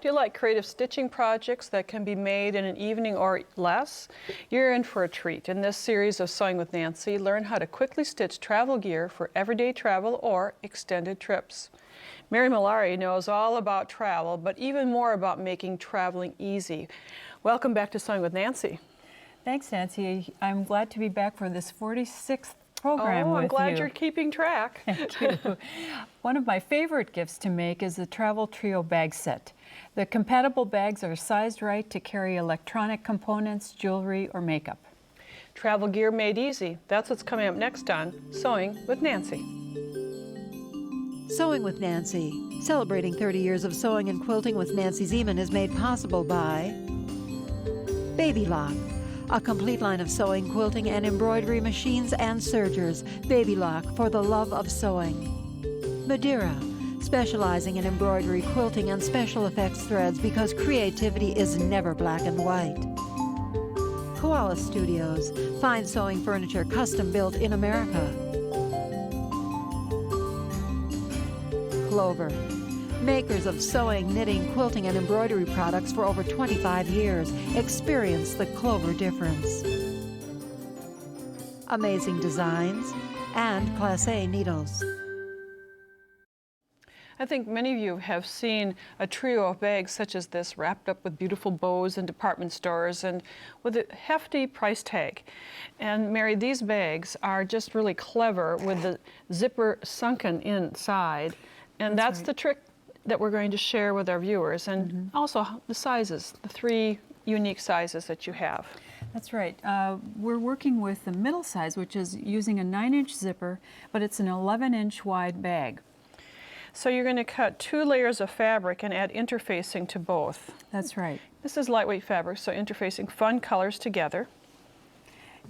Do you like creative stitching projects that can be made in an evening or less? You're in for a treat. In this series of Sewing with Nancy, learn how to quickly stitch travel gear for everyday travel or extended trips. Mary Malari knows all about travel, but even more about making traveling easy. Welcome back to Sewing with Nancy. Thanks, Nancy. I'm glad to be back for this 46th program with you. I'm glad you're keeping track. Thank you. One of my favorite gifts to make is the Travel Trio bag set. The compatible bags are sized right to carry electronic components, jewelry, or makeup. Travel gear made easy. That's what's coming up next on Sewing with Nancy. Sewing with Nancy. Celebrating 30 years of sewing and quilting with Nancy Zieman is made possible by Baby Lock, a complete line of sewing, quilting, and embroidery machines and sergers. Baby Lock, for the love of sewing. Madeira, specializing in embroidery, quilting, and special effects threads because creativity is never black and white. Koala Studios, fine sewing furniture custom built in America. Clover, makers of sewing, knitting, quilting, and embroidery products for over 25 years. Experience the Clover difference. Amazing Designs and Class A Needles. I think many of you have seen a trio of bags such as this wrapped up with beautiful bows in department stores and with a hefty price tag. And Mary, these bags are just really clever with the zipper sunken inside. And that's right. The trick that we're going to share with our viewers, and also the sizes, the 3 unique sizes that you have. That's right. We're working with the middle size, which is using a 9-inch zipper, but it's an 11-inch wide bag. So you're going to cut 2 layers of fabric and add interfacing to both. That's right. This is lightweight fabric, so interfacing fun colors together.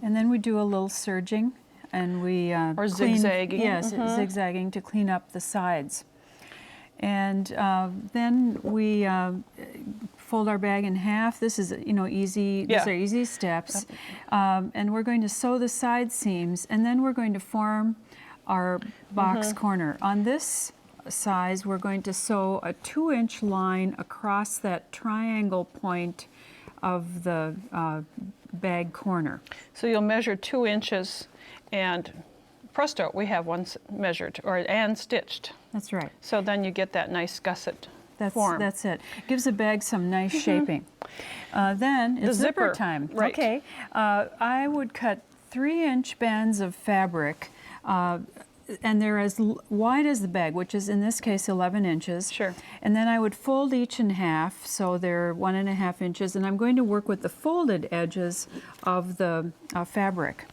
And then we do a little serging, and we or zigzagging. Yes, zigzagging to clean up the sides. And then we fold our bag in half. This is, easy. Yeah. These are easy steps. And we're going to sew the side seams, and then we're going to form our box corner. On this size, we're going to sew a 2-inch line across that triangle point of the bag corner. So you'll measure 2 inches, and presto, we have one measured and stitched. That's right. So then you get that nice gusset form. That's it. Gives the bag some nice shaping. Then it's zipper time. Right. Okay. I would cut 3-inch bands of fabric, and they're as wide as the bag, which is in this case 11 inches. Sure. And then I would fold each in half, so they're 1.5 inches, and I'm going to work with the folded edges of the fabric.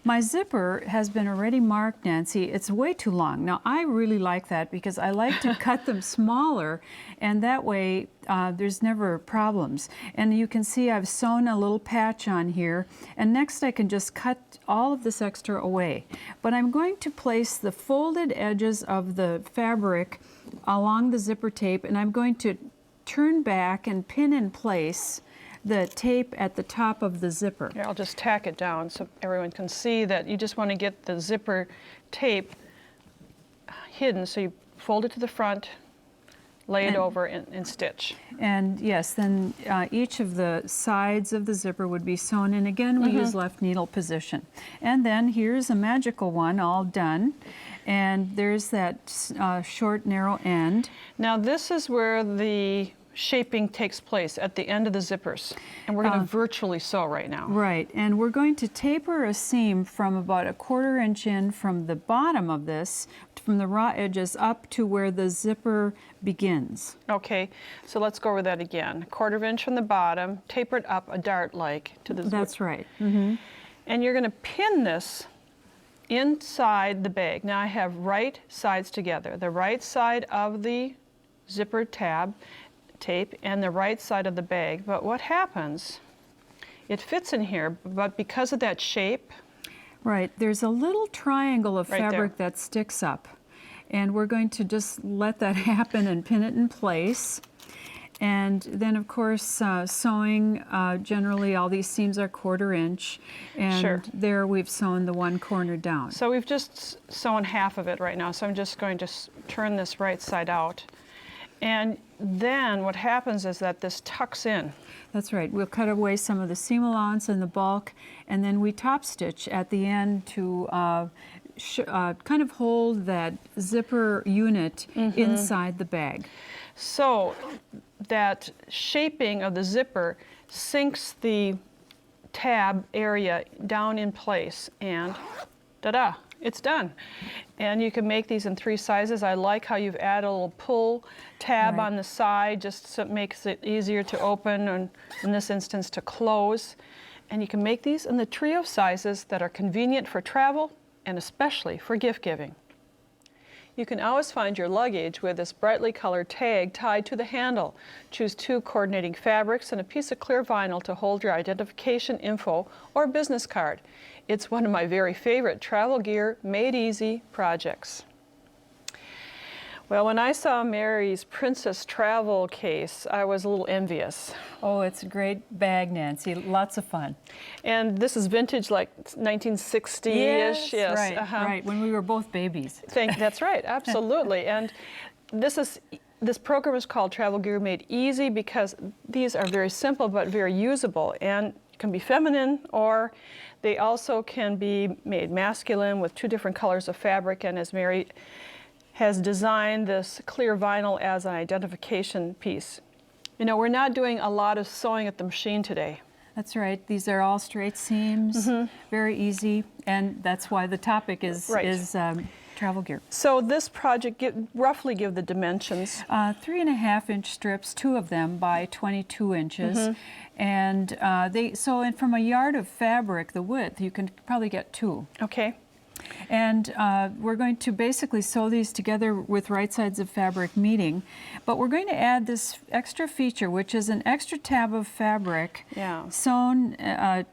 My zipper has been already marked, Nancy. It's way too long. Now, I really like that because I like to cut them smaller, and that way there's never problems. And you can see I've sewn a little patch on here, and next I can just cut all of this extra away. But I'm going to place the folded edges of the fabric along the zipper tape, and I'm going to turn back and pin in place the tape at the top of the zipper. Here, I'll just tack it down so everyone can see that you just want to get the zipper tape hidden. So you fold it to the front, lay it over, and stitch. And yes, then each of the sides of the zipper would be sewn in. Again, we use left needle position. And then here's a magical one all done. And there's that short, narrow end. Now this is where the shaping takes place at the end of the zippers, and we're going to virtually sew right now. Right, and we're going to taper a seam from about 1/4 inch in from the bottom of this, from the raw edges up to where the zipper begins. Okay, so let's go over that again. 1/4 inch from the bottom, tapered up a dart-like to the zipper. That's right. And you're going to pin this inside the bag. Now I have right sides together. The right side of the zipper tape and the right side of the bag. But what happens, it fits in here, but because of that shape. Right, there's a little triangle of Right fabric there. that sticks up. And we're going to just let that happen and pin it in place. And then, of course, sewing, generally all these seams are 1/4 inch. And Sure. there we've sewn the one corner down. So we've just sewn half of it right now. So I'm just going to turn this right side out. And then what happens is that this tucks in. That's right. We'll cut away some of the seam allowance and the bulk, and then we top stitch at the end to kind of hold that zipper unit inside the bag. So that shaping of the zipper sinks the tab area down in place, and ta-da, it's done. And you can make these in 3 sizes. I like how you've added a little pull tab Right. on the side, just so it makes it easier to open, and in this instance to close. And you can make these in the trio sizes that are convenient for travel and especially for gift giving. You can always find your luggage with this brightly colored tag tied to the handle. Choose 2 coordinating fabrics and a piece of clear vinyl to hold your identification info or business card. It's one of my very favorite Travel Gear Made Easy projects. Well, when I saw Mary's Princess Travel case, I was a little envious. Oh, it's a great bag, Nancy. Lots of fun. And this is vintage, like 1960-ish. Yes, right, right. When we were both babies. That's right, absolutely. And this program is called Travel Gear Made Easy because these are very simple but very usable, and can be feminine, or they also can be made masculine with 2 different colors of fabric. And as Mary has designed this clear vinyl as an identification piece. You know, we're not doing a lot of sewing at the machine today. That's right. These are all straight seams, very easy, and that's why the topic is, travel gear. So this project, roughly give the dimensions. 3.5-inch strips, 2 of them by 22 inches, and from a yard of fabric, the width, you can probably get 2. Okay. And we're going to basically sew these together with right sides of fabric meeting, but we're going to add this extra feature, which is an extra tab of fabric sewn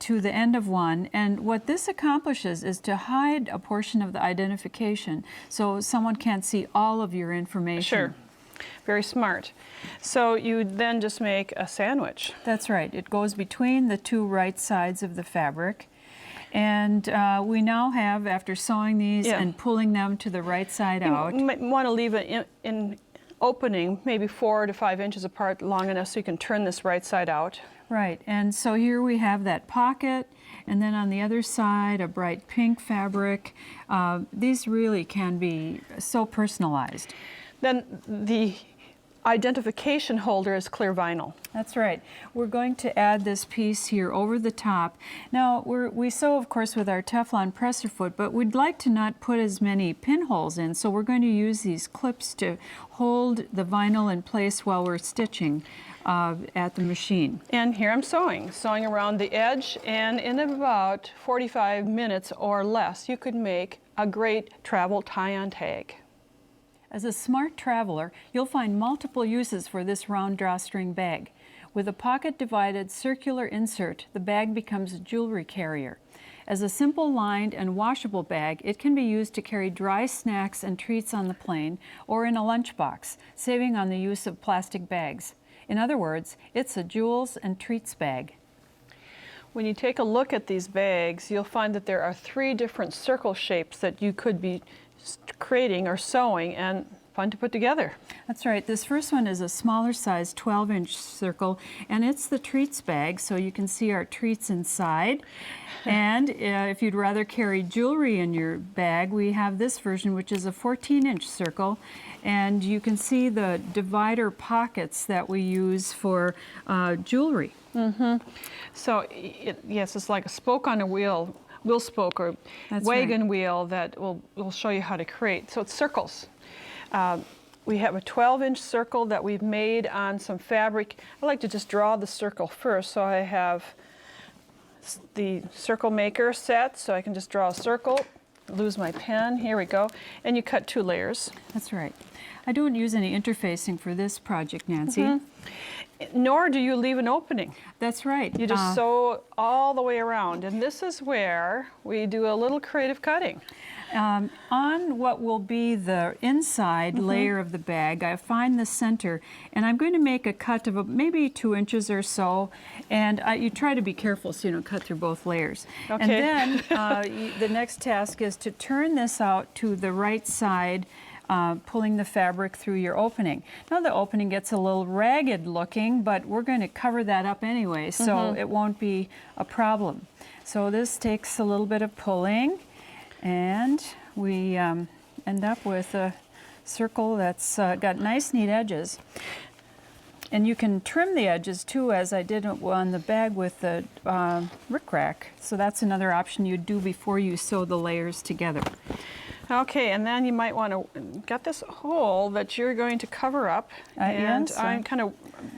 to the end of one. And what this accomplishes is to hide a portion of the identification so someone can't see all of your information. Sure. Very smart. So you then just make a sandwich. That's right. It goes between the 2 right sides of the fabric. And we now have, after sewing these and pulling them to the right side out. You might want to leave it in opening, maybe 4 to 5 inches apart, long enough so you can turn this right side out. Right, and so here we have that pocket, and then on the other side, a bright pink fabric. These really can be so personalized. Then the identification holder is clear vinyl. That's right. We're going to add this piece here over the top. Now, we sew, of course, with our Teflon presser foot, but we'd like to not put as many pinholes in, so we're going to use these clips to hold the vinyl in place while we're stitching at the machine. And here I'm sewing around the edge, and in about 45 minutes or less, you could make a great travel tie-on tag. As a smart traveler, you'll find multiple uses for this round drawstring bag. With a pocket-divided circular insert, the bag becomes a jewelry carrier. As a simple lined and washable bag, it can be used to carry dry snacks and treats on the plane or in a lunchbox, saving on the use of plastic bags. In other words, it's a jewels and treats bag. When you take a look at these bags, you'll find that there are 3 different circle shapes that you could be creating or sewing, and fun to put together. That's right. This first one is a smaller size 12-inch circle, and it's the treats bag, so you can see our treats inside. And if you'd rather carry jewelry in your bag, we have this version, which is a 14-inch circle, and you can see the divider pockets that we use for jewelry. So yes, it's like a spoke on a wheel spoke or wagon wheel that will show you how to create. So it's circles. We have a 12-inch circle that we've made on some fabric. I like to just draw the circle first, so I have the circle maker set, so I can just draw a circle, lose my pen, here we go, and you cut 2 layers. That's right. I don't use any interfacing for this project, Nancy. Nor do you leave an opening. That's right. You just sew all the way around, and this is where we do a little creative cutting. On what will be the inside layer of the bag, I find the center, and I'm going to make a cut of maybe 2 inches or so, and you try to be careful so you don't cut through both layers. Okay. And then the next task is to turn this out to the right side pulling the fabric through your opening. Now the opening gets a little ragged looking, but we're going to cover that up anyway, so it won't be a problem. So this takes a little bit of pulling, and we end up with a circle that's got nice neat edges. And you can trim the edges too, as I did on the bag with the rickrack. So that's another option you do before you sew the layers together. Okay, and then you might want to get this hole that you're going to cover up. And yes, I'm kind of...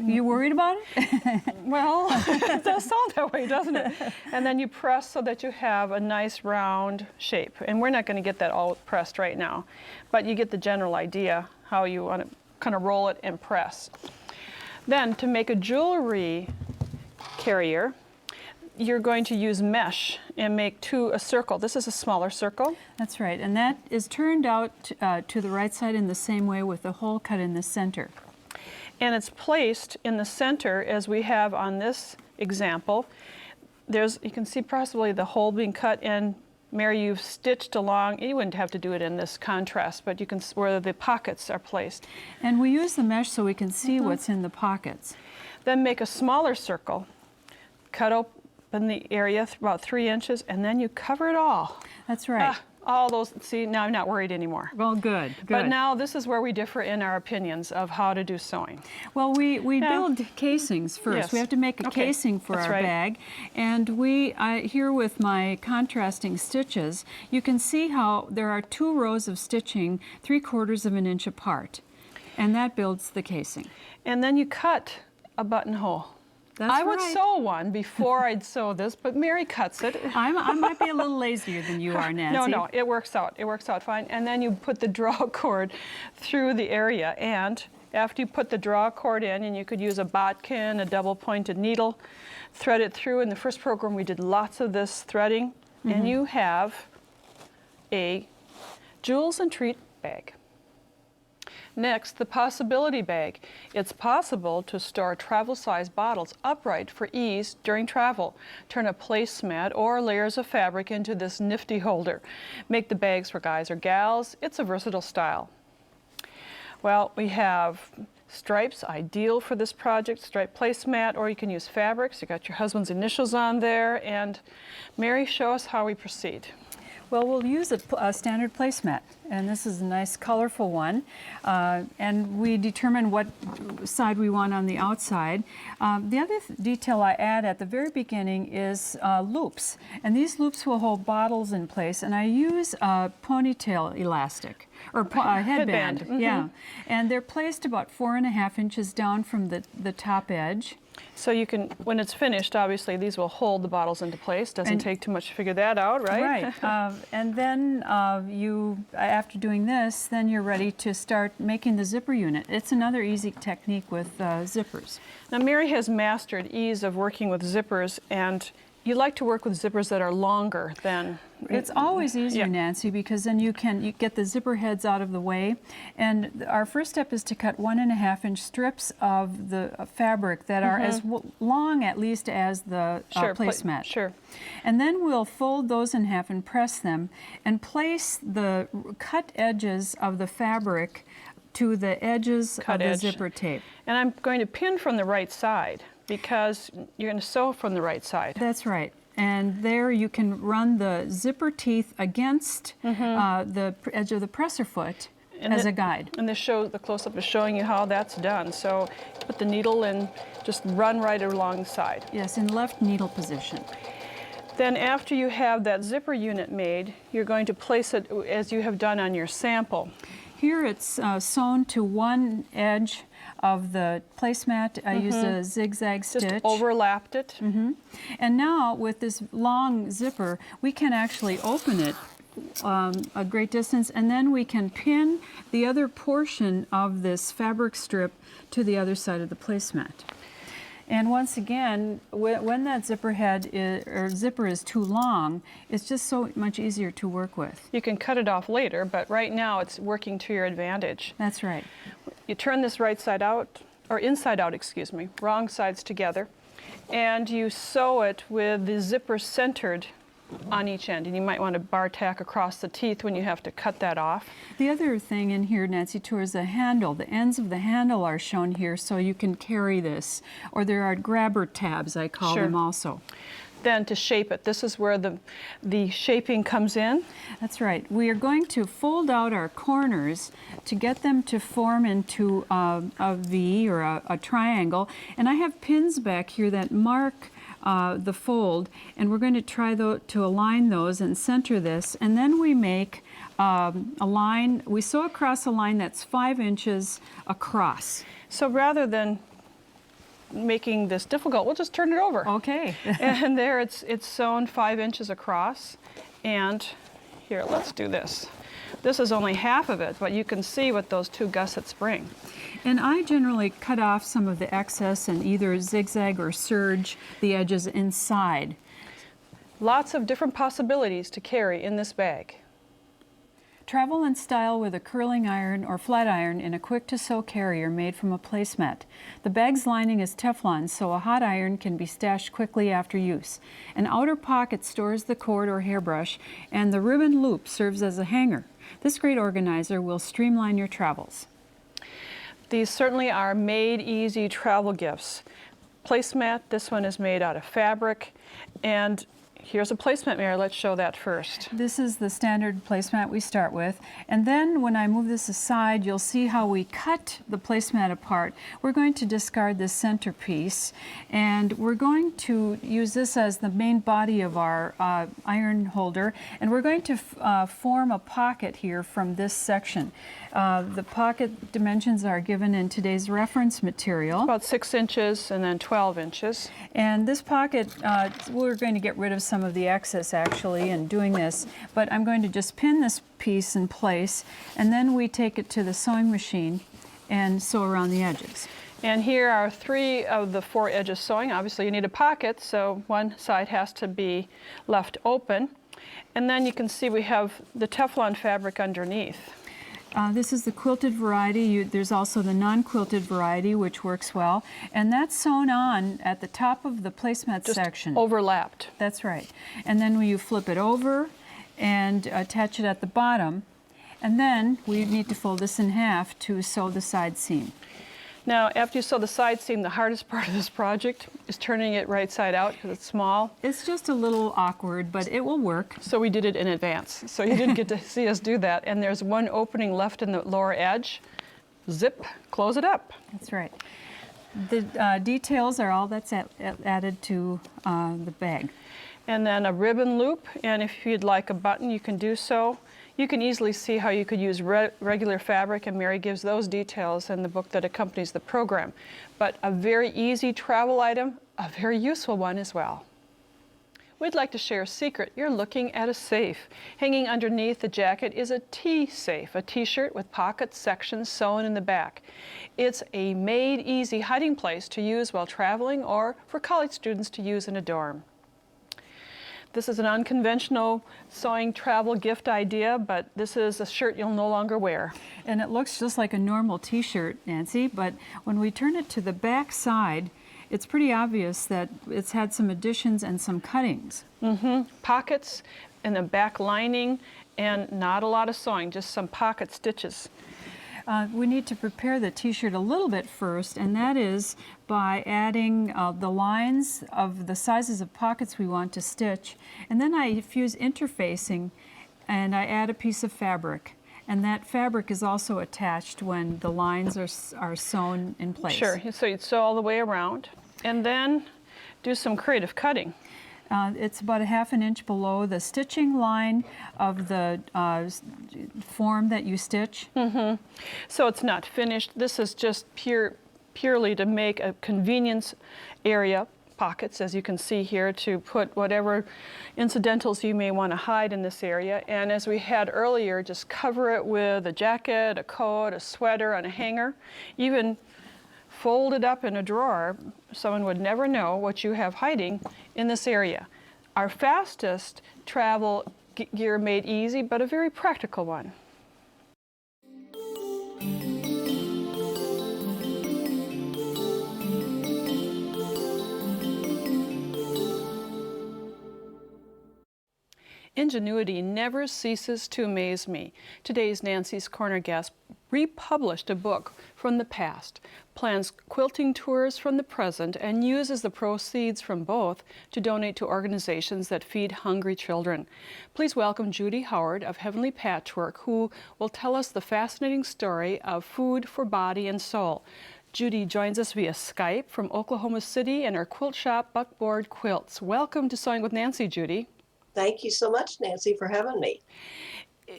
You worried about it? Well, it does sound that way, doesn't it? And then you press so that you have a nice round shape. And we're not going to get that all pressed right now, but you get the general idea how you want to kind of roll it and press. Then to make a jewelry carrier, you're going to use mesh and make a circle. This is a smaller circle. That's right, and that is turned out to the right side in the same way with the hole cut in the center. And it's placed in the center as we have on this example. You can see possibly the hole being cut in. Mary, you've stitched along. You wouldn't have to do it in this contrast, but you can where the pockets are placed. And we use the mesh so we can see what's in the pockets. Then make a smaller circle, cut open the area about 3 inches, and then you cover it all. That's right. All those, see, now I'm not worried anymore. Well, good. But now this is where we differ in our opinions of how to do sewing. Well, we build casings first. Yes. We have to make a casing for our bag. And here with my contrasting stitches, you can see how there are 2 rows of stitching 3/4 of an inch apart. And that builds the casing. And then you cut a buttonhole. I would sew one before I'd sew this, but Mary cuts it. I might be a little lazier than you are, Nancy. No, it works out. It works out fine. And then you put the draw cord through the area. And after you put the draw cord in, and you could use a bodkin, a double-pointed needle, thread it through. In the first program, we did lots of this threading. And you have a Jewels and Treat bag. Next, the possibility bag. It's possible to store travel-size bottles upright for ease during travel. Turn a placemat or layers of fabric into this nifty holder. Make the bags for guys or gals. It's a versatile style. Well, we have stripes, ideal for this project, stripe placemat, or you can use fabrics. You got your husband's initials on there. And Mary, show us how we proceed. Well, we'll use a standard placemat, and this is a nice colorful one, and we determine what side we want on the outside. The other detail I add at the very beginning is loops, and these loops will hold bottles in place, and I use a ponytail elastic, or a headband. Yeah, and they're placed about 4.5 inches down from the top edge. So you can, when it's finished, obviously these will hold the bottles into place. Doesn't take too much to figure that out, right? Right. And then after doing this, then you're ready to start making the zipper unit. It's another easy technique with zippers. Now Mary has mastered ease of working with zippers, and you like to work with zippers that are longer than... It's always easier, Nancy, because then you get the zipper heads out of the way. And our first step is to cut 1.5-inch strips of the fabric that are as long, at least, as the placemat. Sure. And then we'll fold those in half and press them and place the cut edges of the fabric to the edges of the zipper tape. And I'm going to pin from the right side, because you're going to sew from the right side. That's right. And there you can run the zipper teeth against the edge of the presser foot as a guide. And the close-up is showing you how that's done. So put the needle and just run right along the side. Yes, in left needle position. Then after you have that zipper unit made, you're going to place it as you have done on your sample. Here it's sewn to one edge of the placemat. I used a zigzag stitch. Just overlapped it. And now with this long zipper, we can actually open it a great distance, and then we can pin the other portion of this fabric strip to the other side of the placemat. And once again, when that zipper zipper is too long, it's just so much easier to work with. You can cut it off later, but right now it's working to your advantage. That's right. You turn this right side out, or inside out, excuse me, wrong sides together, and you sew it with the zipper centered on each end, and you might want to bar tack across the teeth when you have to cut that off. The other thing in here, Nancy, too, is the handle. The ends of the handle are shown here so you can carry this. Or there are grabber tabs, I call Sure. them also. Then to shape it, this is where the shaping comes in. That's right. We are going to fold out our corners to get them to form into a V or a triangle. And I have pins back here that mark the fold, and we're going to try to align those and center this. And then we make a line, we sew across a line that's 5 inches across. So rather than making this difficult, we'll just turn it over. Okay. And there it's sewn 5 inches across. And here, let's do this. This is only half of it, but you can see what those 2 gussets bring. And I generally cut off some of the excess and either zigzag or serge the edges inside. Lots of different possibilities to carry in this bag. Travel in style with a curling iron or flat iron in a quick-to-sew carrier made from a placemat. The bag's lining is Teflon, so a hot iron can be stashed quickly after use. An outer pocket stores the cord or hairbrush, and the ribbon loop serves as a hanger. This great organizer will streamline your travels. These certainly are made easy travel gifts. Placemat, this one is made out of fabric, and here's a placemat, Mary. Let's show that first. This is the standard placemat we start with, and then when I move this aside, you'll see how we cut the placemat apart. We're going to discard this centerpiece, and we're going to use this as the main body of our iron holder, and we're going to form a pocket here from this section. The pocket dimensions are given in today's reference material. About 6 inches and then 12 inches. And this pocket, we're going to get rid of some of the excess actually in doing this, but I'm going to just pin this piece in place, and then we take it to the sewing machine and sew around the edges. And here are 3 of the 4 edges sewing. Obviously you need a pocket, so one side has to be left open. And then you can see we have the Teflon fabric underneath. This is the quilted variety. There's also the non-quilted variety, which works well. And that's sewn on at the top of the placemat Just section. overlapped. That's right. And then you flip it over and attach it at the bottom. And then we need to fold this in half to sew the side seam. Now, after you sew the side seam, the hardest part of this project is turning it right side out because it's small. It's just a little awkward, but it will work. So we did it in advance. So you didn't get to see us do that. And there's one opening left in the lower edge. Zip, close it up. That's right. The details are all that's added to the bag. And then a ribbon loop, and if you'd like a button, you can do so. You can easily see how you could use regular fabric, and Mary gives those details in the book that accompanies the program. But a very easy travel item, a very useful one as well. We'd like to share a secret. You're looking at a safe. Hanging underneath the jacket is a T-safe, a T-shirt with pocket sections sewn in the back. It's a made easy hiding place to use while traveling or for college students to use in a dorm. This is an unconventional sewing travel gift idea, but this is a shirt you'll no longer wear. And it looks just like a normal t-shirt, Nancy, but when we turn it to the back side, it's pretty obvious that it's had some additions and some cuttings. Pockets in the back lining, and not a lot of sewing, just some pocket stitches. We need to prepare the t-shirt a little bit first, and that is by adding the lines of the sizes of pockets we want to stitch. And then I use interfacing, and I add a piece of fabric. And that fabric is also attached when the lines are sewn in place. Sure, so you'd sew all the way around, and then do some creative cutting. It's about a ½ inch below the stitching line of the form that you stitch. So it's not finished. This is just purely to make a convenience area, pockets, as you can see here, to put whatever incidentals you may want to hide in this area. And as we had earlier, just cover it with a jacket, a coat, a sweater, and a hanger. Even fold it up in a drawer. Someone would never know what you have hiding in this area. Our fastest travel gear made easy, but a very practical one. ingenuity never ceases to amaze me. Today's Nancy's Corner guest republished a book from the past, plans quilting tours from the present, and uses the proceeds from both to donate to organizations that feed hungry children. Please welcome Judy Howard of Heavenly Patchwork, who will tell us the fascinating story of food for body and soul. Judy joins us via Skype from Oklahoma City in her quilt shop, Buckboard Quilts. Welcome to Sewing with Nancy, Judy. Thank you so much, Nancy, for having me.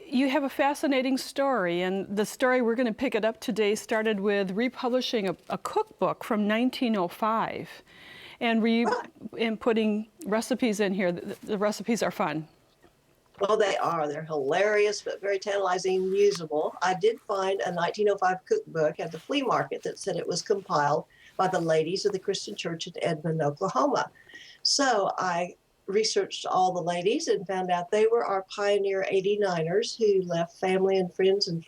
You have a fascinating story, and the story we're going to pick it up today started with republishing a cookbook from 1905 and putting recipes in here. The recipes are fun. Well, they are. They're hilarious, but very tantalizing and usable. I did find a 1905 cookbook at the flea market that said it was compiled by the ladies of the Christian Church in Edmond, Oklahoma. So I researched all the ladies and found out they were our pioneer 89ers who left family and friends and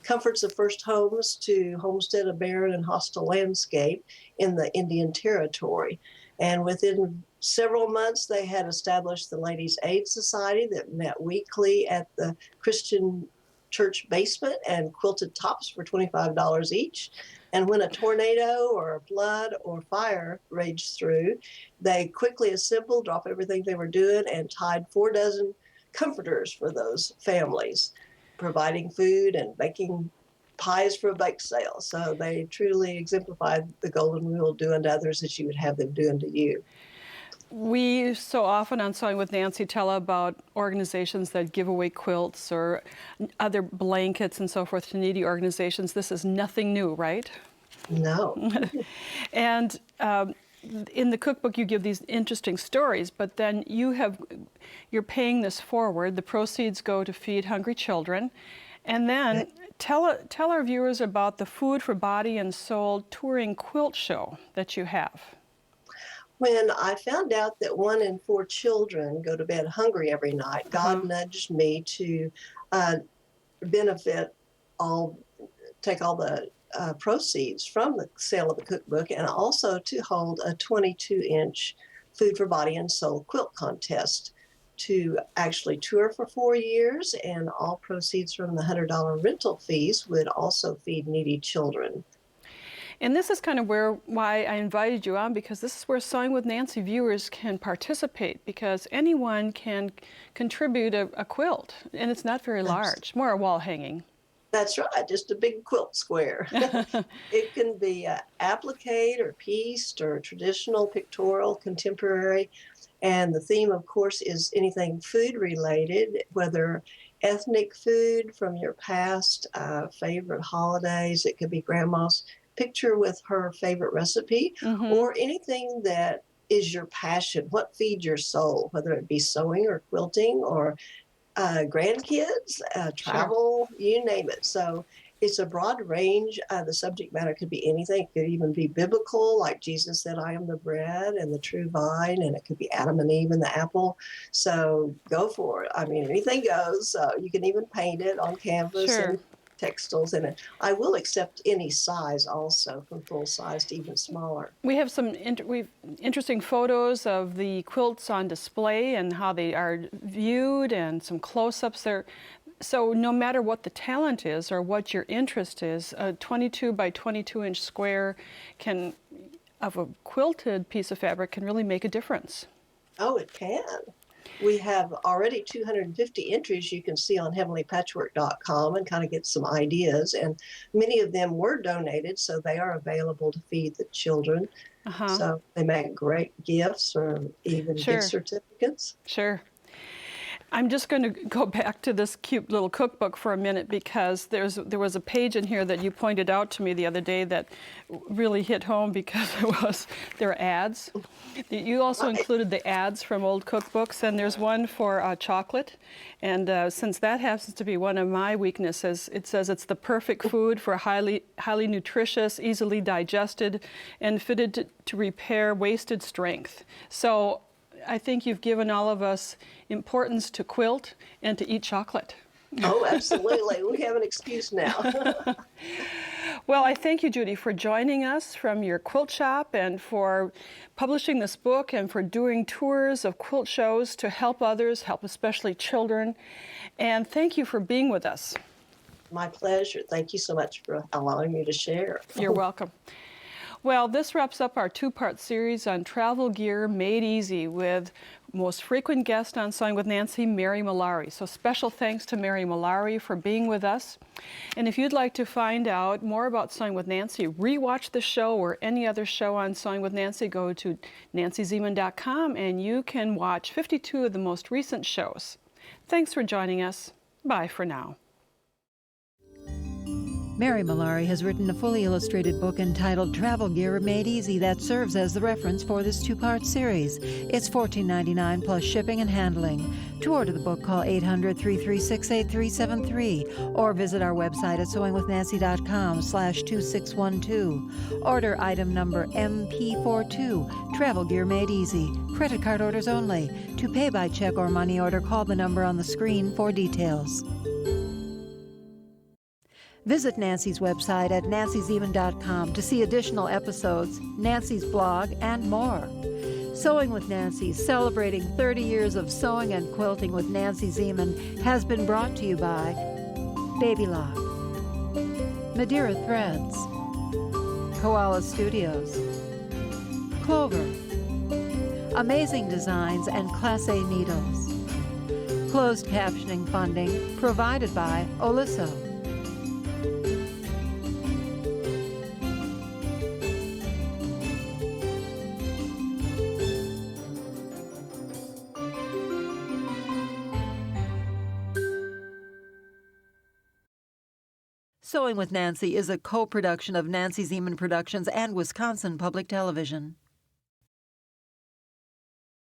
comforts of first homes to homestead a barren and hostile landscape in the Indian Territory. And within several months, they had established the Ladies' Aid Society that met weekly at the Christian church basement and quilted tops for $25 each. And when a tornado or a flood or fire raged through, they quickly assembled, dropped everything they were doing, and tied 4 dozen comforters for those families, providing food and baking pies for a bake sale. So they truly exemplified the golden rule, do unto others as you would have them do unto you. We so often on Sewing with Nancy tell about organizations that give away quilts or other blankets and so forth to needy organizations. This is nothing new, right? No. And in the cookbook you give these interesting stories, but then you're paying this forward. The proceeds go to feed hungry children. And then tell our viewers about the Food for Body and Soul touring quilt show that you have. When I found out that 1 in 4 children go to bed hungry every night, God nudged me to take all the proceeds from the sale of the cookbook and also to hold a 22-inch Food for Body and Soul quilt contest to actually tour for 4 years, and all proceeds from the $100 rental fees would also feed needy children. And this is kind of why I invited you on, because this is where Sewing with Nancy viewers can participate, because anyone can contribute a quilt, and it's not very large, more a wall hanging. That's right, just a big quilt square. It can be applique or pieced or traditional, pictorial, contemporary, and the theme, of course, is anything food related, whether ethnic food from your past, favorite holidays. It could be grandma's picture with her favorite recipe, or anything that is your passion, what feeds your soul, whether it be sewing or quilting or grandkids, travel, you name it. So it's a broad range. The subject matter could be anything. It could even be biblical, like Jesus said, I am the bread and the true vine, and it could be Adam and Eve and the apple. So go for it. I mean, anything goes. So you can even paint it on canvas and textiles, and I will accept any size also, from full size to even smaller. We have some interesting photos of the quilts on display and how they are viewed, and some close-ups there. So no matter what the talent is or what your interest is, a 22 by 22 inch square of a quilted piece of fabric can really make a difference. Oh, it can. We have already 250 entries you can see on heavenlypatchwork.com and kind of get some ideas. And many of them were donated, so they are available to feed the children. So they make great gifts or even gift certificates. Sure. I'm just going to go back to this cute little cookbook for a minute, because there was a page in here that you pointed out to me the other day that really hit home, because there are ads. You also included the ads from old cookbooks, and there's one for chocolate. And since that happens to be one of my weaknesses, it says it's the perfect food for highly nutritious, easily digested, and fitted to repair wasted strength. So I think you've given all of us importance to quilt and to eat chocolate. Oh, absolutely. We have an excuse now. Well, I thank you, Judy, for joining us from your quilt shop and for publishing this book and for doing tours of quilt shows to help others, help especially children. And thank you for being with us. My pleasure. Thank you so much for allowing me to share. You're welcome. Well, this wraps up our two-part series on travel gear made easy with most frequent guest on Sewing with Nancy, Mary Malari. So special thanks to Mary Malari for being with us. And if you'd like to find out more about Sewing with Nancy, rewatch the show or any other show on Sewing with Nancy, go to nancyzieman.com and you can watch 52 of the most recent shows. Thanks for joining us. Bye for now. Mary Malari has written a fully illustrated book entitled Travel Gear Made Easy that serves as the reference for this two-part series. It's $14.99 plus shipping and handling. To order the book, call 800-336-8373 or visit our website at sewingwithnancy.com/2612. Order item number MP42, Travel Gear Made Easy. Credit card orders only. To pay by check or money order, call the number on the screen for details. Visit Nancy's website at nancyzieman.com to see additional episodes, Nancy's blog, and more. Sewing with Nancy, celebrating 30 years of sewing and quilting with Nancy Zieman, has been brought to you by Baby Lock, Madeira Threads, Koala Studios, Clover, Amazing Designs and Class A Needles. Closed captioning funding provided by Oliso. Sewing with Nancy is a co-production of Nancy Zieman Productions and Wisconsin Public Television.